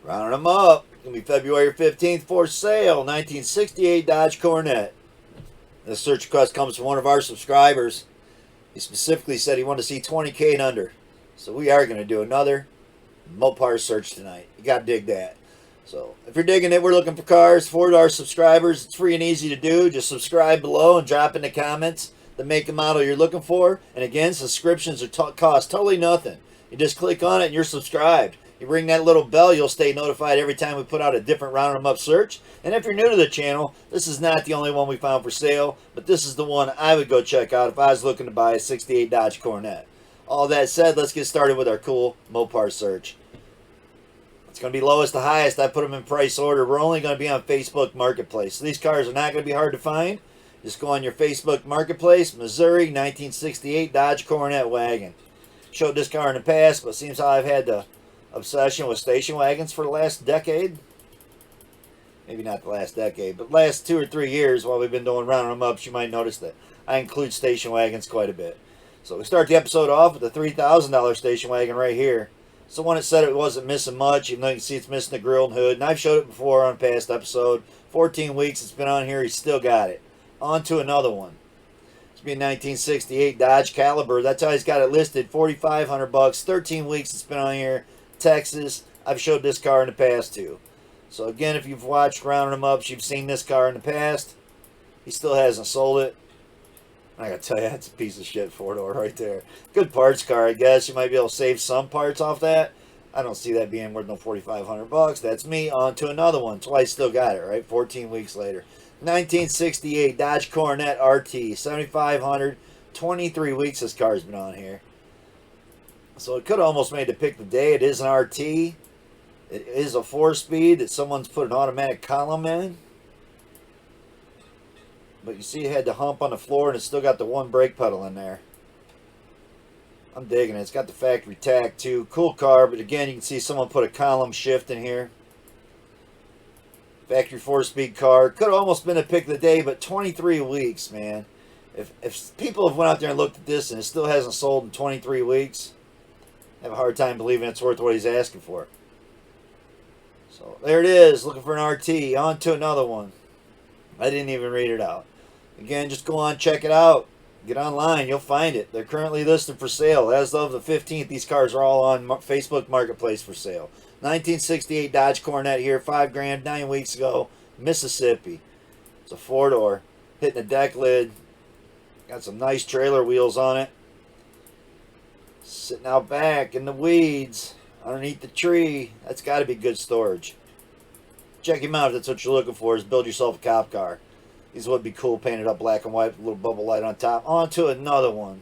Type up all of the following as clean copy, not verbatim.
Rounding them up. It's going to be February 15th for sale. 1968 Dodge Coronet. This search request comes from one of our subscribers. He specifically said he wanted to see 20K and under. So we are going to do another Mopar search tonight. You got to dig that. So if you're digging it, we're looking for cars for our subscribers. It's free and easy to do. Just subscribe below and drop in the comments the make and model you're looking for. And again, subscriptions are cost totally nothing. You just click on it and you're subscribed. You ring that little bell, you'll stay notified every time we put out a different round 'em up search. And if you're new to the channel, this is not the only one we found for sale, but this is the one I would go check out if I was looking to buy a 68 Dodge Coronet. All that said, let's get started with our cool Mopar search. It's going to be lowest to highest. I put them in price order. We're only going to be on Facebook Marketplace. So these cars are not going to be hard to find. Just go on your Facebook Marketplace, Missouri 1968 Dodge Coronet wagon. Showed this car in the past, but seems how I've had the obsession with station wagons for the last decade. Maybe not the last decade, but last 2 or 3 years while we've been doing rounding them ups, you might notice that I include station wagons quite a bit. So we start the episode off with the $3,000 station wagon right here. It's the one that said it wasn't missing much, even though you can see it's missing the grill and hood. And I've showed it before on a past episode. 14 weeks it's been on here, he's still got it. On to another one. It's be a 1968 Dodge Caliber. That's how he's got it listed, $4,500. 13 weeks it's been on here. Texas. I've showed this car in the past too. So again, if you've watched Rounding Them Ups, you've seen this car in the past. He still hasn't sold it. I gotta tell you, that's a piece of shit four-door right there. Good parts car, I guess. You might be able to save some parts off that. I don't see that being worth no $4,500. That's me. On to another one. That's why I still got it, right? 14 weeks later. 1968 Dodge Coronet RT. 7,500. 23 weeks this car's been on here. So it could have almost made the pick of the day. It is an RT. It is a 4-speed that someone's put an automatic column in. But you see it had the hump on the floor and it's still got the one brake pedal in there. I'm digging it. It's got the factory tack too. Cool car, but again, you can see someone put a column shift in here. Factory 4-speed car. Could have almost been a pick of the day, but 23 weeks, man. If people have went out there and looked at this and it still hasn't sold in 23 weeks, I have a hard time believing it's worth what he's asking for. So there it is. Looking for an RT. On to another one. I didn't even read it out. Again, just go on, check it out. Get online, you'll find it. They're currently listed for sale. As of the 15th, these cars are all on Facebook Marketplace for sale. 1968 Dodge Coronet here, $5,000, 9 weeks ago, Mississippi. It's a 4-door, hitting a deck lid. Got some nice trailer wheels on it. Sitting out back in the weeds, underneath the tree. That's got to be good storage. Check him out if that's what you're looking for, is build yourself a cop car. These would be cool, painted up black and white with a little bubble light on top. On to another one.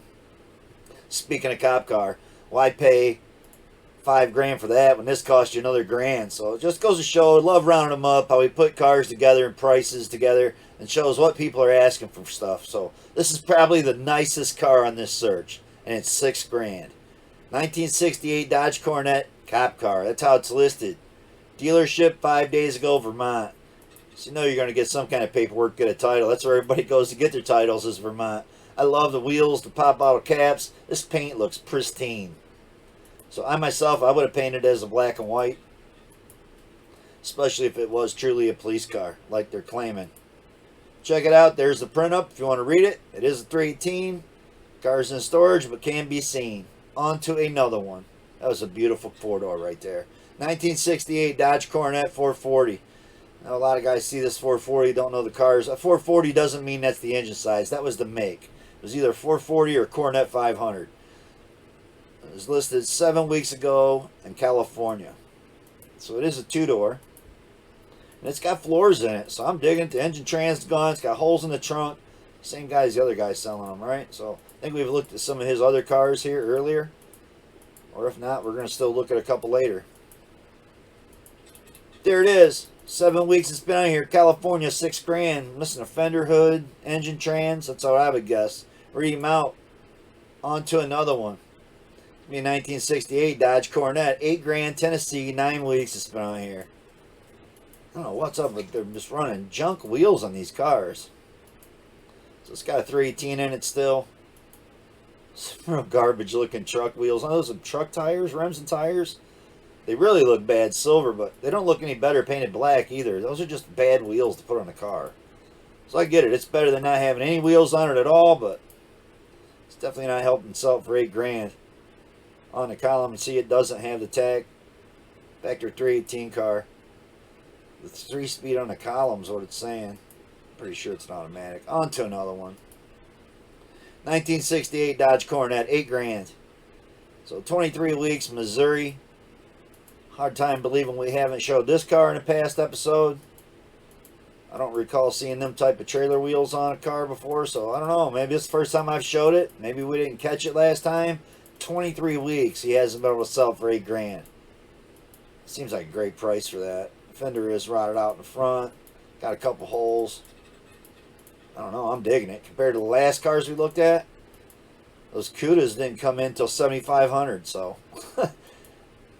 Speaking of cop car, why pay $5,000 for that when this cost you another grand? So it just goes to show, I love rounding them up, how we put cars together and prices together, and shows what people are asking for stuff. So this is probably the nicest car on this search, and it's $6,000. 1968 Dodge Coronet cop car. That's how it's listed. Dealership 5 days ago, Vermont. So you know you're going to get some kind of paperwork, get a title. That's where everybody goes to get their titles, is Vermont. I love the wheels, the pop bottle caps. This paint looks pristine. So I myself, I would have painted it as a black and white. Especially if it was truly a police car, like they're claiming. Check it out. There's the print up if you want to read it. It is a 318. Car's in storage, but can be seen. On to another one. That was a beautiful 4-door right there. 1968 Dodge Coronet 440. Now, a lot of guys see this 440, don't know the cars. A 440 doesn't mean that's the engine size. That was the make. It was either 440 or Coronet 500. It was listed 7 weeks ago in California. So it is a 2-door. And it's got floors in it. So I'm digging it. The engine tran's gone. It's got holes in the trunk. Same guy as the other guy selling them, right? So I think we've looked at some of his other cars here earlier. Or if not, we're going to still look at a couple later. There it is. 7 weeks it's been on here. California, $6,000. Missing a fender hood, engine trans. That's what I would guess. Read him out. On to another one. Be a 1968 Dodge Coronet, $8,000, Tennessee, 9 weeks it's been on here. I don't know what's up, but they're just running junk wheels on these cars. So it's got a 318 in it still. Some real garbage looking truck wheels. Oh, those are truck tires, rims and tires. They really look bad silver, but they don't look any better painted black either. Those are just bad wheels to put on a car. So I get it. It's better than not having any wheels on it at all, but it's definitely not helping sell it for $8 grand. On the column, and see it doesn't have the tag. Factory 318 car. The 3-speed on the column is what it's saying. Pretty sure it's an automatic. On to another one. 1968 Dodge Coronet, $8 grand. So 23 weeks, Missouri. Hard time believing we haven't showed this car in a past episode. I don't recall seeing them type of trailer wheels on a car before, so I don't know. Maybe it's the first time I've showed it. Maybe we didn't catch it last time. 23 weeks, he hasn't been able to sell it for $8 grand. Seems like a great price for that. Fender is rotted out in the front. Got a couple holes. I don't know, I'm digging it. Compared to the last cars we looked at, those Cudas didn't come in until 7,500, so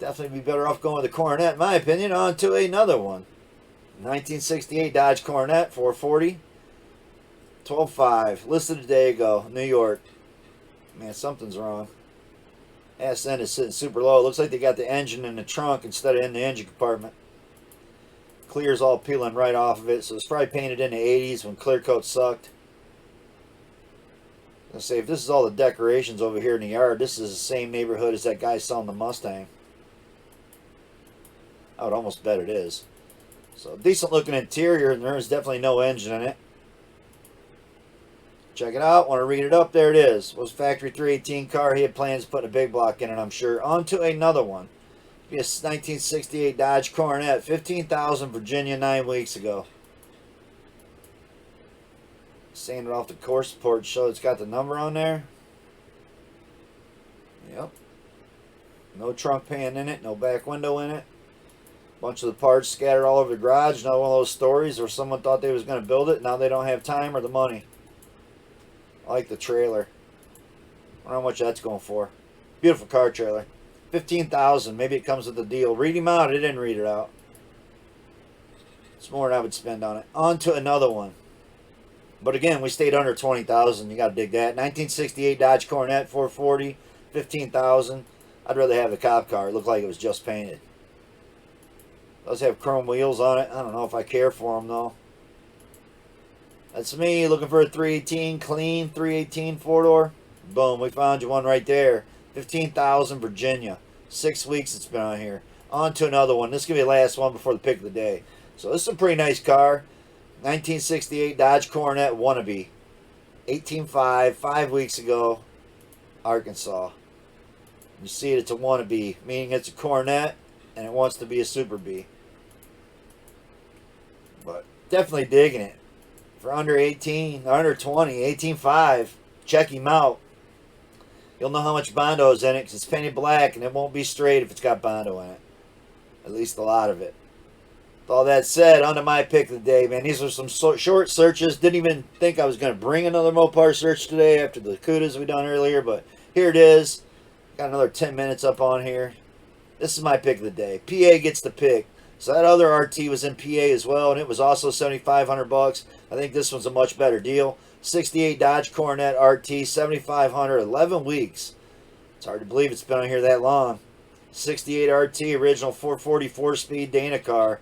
definitely be better off going with the Coronet, in my opinion. On to another one. 1968 Dodge Coronet, 440. 12.5. Listed a day ago, New York. Man, something's wrong. SN is sitting super low. It looks like they got the engine in the trunk instead of in the engine compartment. Clear's all peeling right off of it, so it's probably painted in the 80s when clear coat sucked. I'm gonna say, if this is all the decorations over here in the yard, this is the same neighborhood as that guy selling the Mustang. I would almost bet it is. So decent looking interior, and there is definitely no engine in it. Check it out. Want to read it up? There it is. Was factory 318 car. He had plans to put a big block in it, I'm sure. On to another one. Be a 1968 Dodge Coronet, 15,000 Virginia 9 weeks ago. Sanded off the core support, show it's got the number on there. Yep. No trunk pan in it, no back window in it. Bunch of the parts scattered all over the garage. Another one of those stories where someone thought they was going to build it. Now they don't have time or the money. I like the trailer. I don't know how much that's going for. Beautiful car trailer. 15,000. Maybe it comes with the deal. Read him out. It didn't read it out. It's more than I would spend on it. On to another one. But again, we stayed under 20,000. You got to dig that. 1968 Dodge Coronet 440. 15,000. I'd rather have the cop car. It looked like it was just painted. Does have chrome wheels on it. I don't know if I care for them though. That's me looking for a 318 clean 318 4-door. Boom, we found you one right there. 15,000 Virginia. 6 weeks it's been on here. On to another one. This is going to be the last one before the pick of the day. So this is a pretty nice car. 1968 Dodge Coronet Wannabe. 18.5, 5 weeks ago. Arkansas. You see it, it's a wannabe, meaning it's a Coronet and it wants to be a Super B. But definitely digging it. For under 18, under 20, 18.5, check him out. You'll know how much Bondo's in it because it's painted black and it won't be straight if it's got Bondo in it. At least a lot of it. With all that said, on to my pick of the day, man. These are some short searches. Didn't even think I was going to bring another Mopar search today after the Cudas we done earlier, but here it is. Got another 10 minutes up on here. This is my pick of the day. PA gets the pick. So that other RT was in PA as well, and it was also $7,500. I think this one's a much better deal. 68 Dodge Coronet RT, $7,500, 11 weeks. It's hard to believe it's been on here that long. 68 RT, original 444 speed Dana car.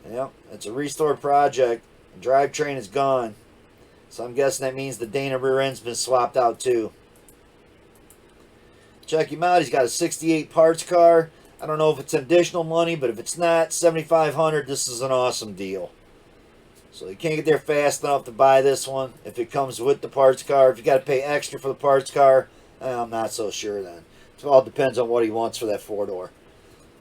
Yep, it's a restore project. The drivetrain is gone. So I'm guessing that means the Dana rear end's been swapped out too. Check him out. He's got a 68 parts car. I don't know if it's additional money, but if it's not, $7,500, this is an awesome deal. So you can't get there fast enough to buy this one. If it comes with the parts car, if you got to pay extra for the parts car, I'm not so sure then. It all depends on what he wants for that 4-door.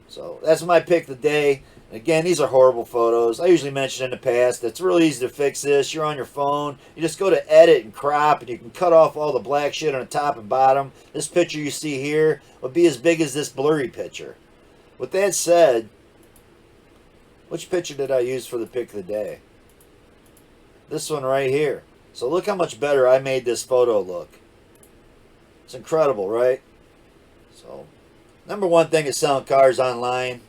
So that's my pick of the day. And again, these are horrible photos. I usually mentioned in the past, it's really easy to fix this. You're on your phone. You just go to edit and crop, and you can cut off all the black shit on the top and bottom. This picture you see here would be as big as this blurry picture. With that said, which picture did I use for the pick of the day? This one right here. So look how much better I made this photo look. It's incredible, right? So, number one thing is selling cars online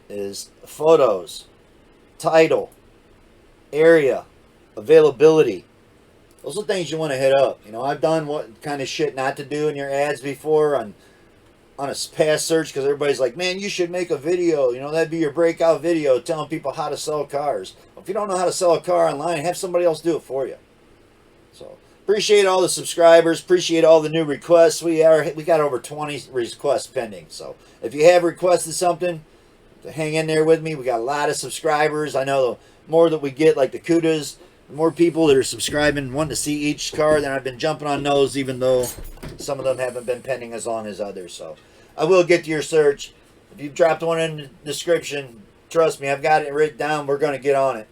is photos, title, area, availability. Those are things you want to hit up. You know, I've done what kind of shit not to do in your ads before on on a past search because everybody's like, man, you should make a video. You know, that'd be your breakout video telling people how to sell cars. If you don't know how to sell a car online, have somebody else do it for you. So appreciate all the subscribers. Appreciate all the new requests. We got over 20 requests pending. So if you have requested something, hang in there with me. We got a lot of subscribers. I know the more that we get, like the kudos, the more people that are subscribing, wanting to see each car, then I've been jumping on those, even though some of them haven't been pending as long as others. So I will get to your search. If you've dropped one in the description, trust me, I've got it written down. We're going to get on it.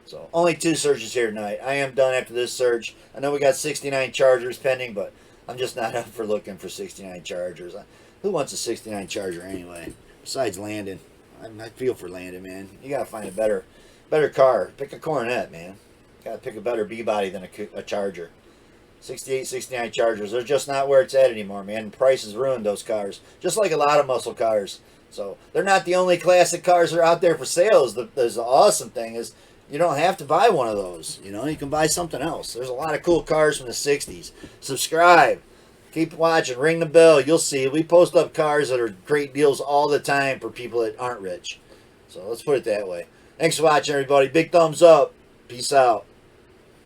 So only 2 searches here tonight. I am done after this search. I know we got 69 Chargers pending, but I'm just not up for looking for 69 Chargers. Who wants a 69 Charger anyway? Besides Landon. I feel for Landon, man. You got to find a better car. Pick a Coronet, man. Got to pick a better B-body than a Charger. 68, 69 Chargers. They're just not where it's at anymore, man. Price has ruined those cars. Just like a lot of muscle cars. So they're not the only classic cars that are out there for sales. The awesome thing is you don't have to buy one of those. You know, you can buy something else. There's a lot of cool cars from the 60s. Subscribe. Keep watching. Ring the bell. You'll see. We post up cars that are great deals all the time for people that aren't rich. So let's put it that way. Thanks for watching, everybody. Big thumbs up. Peace out.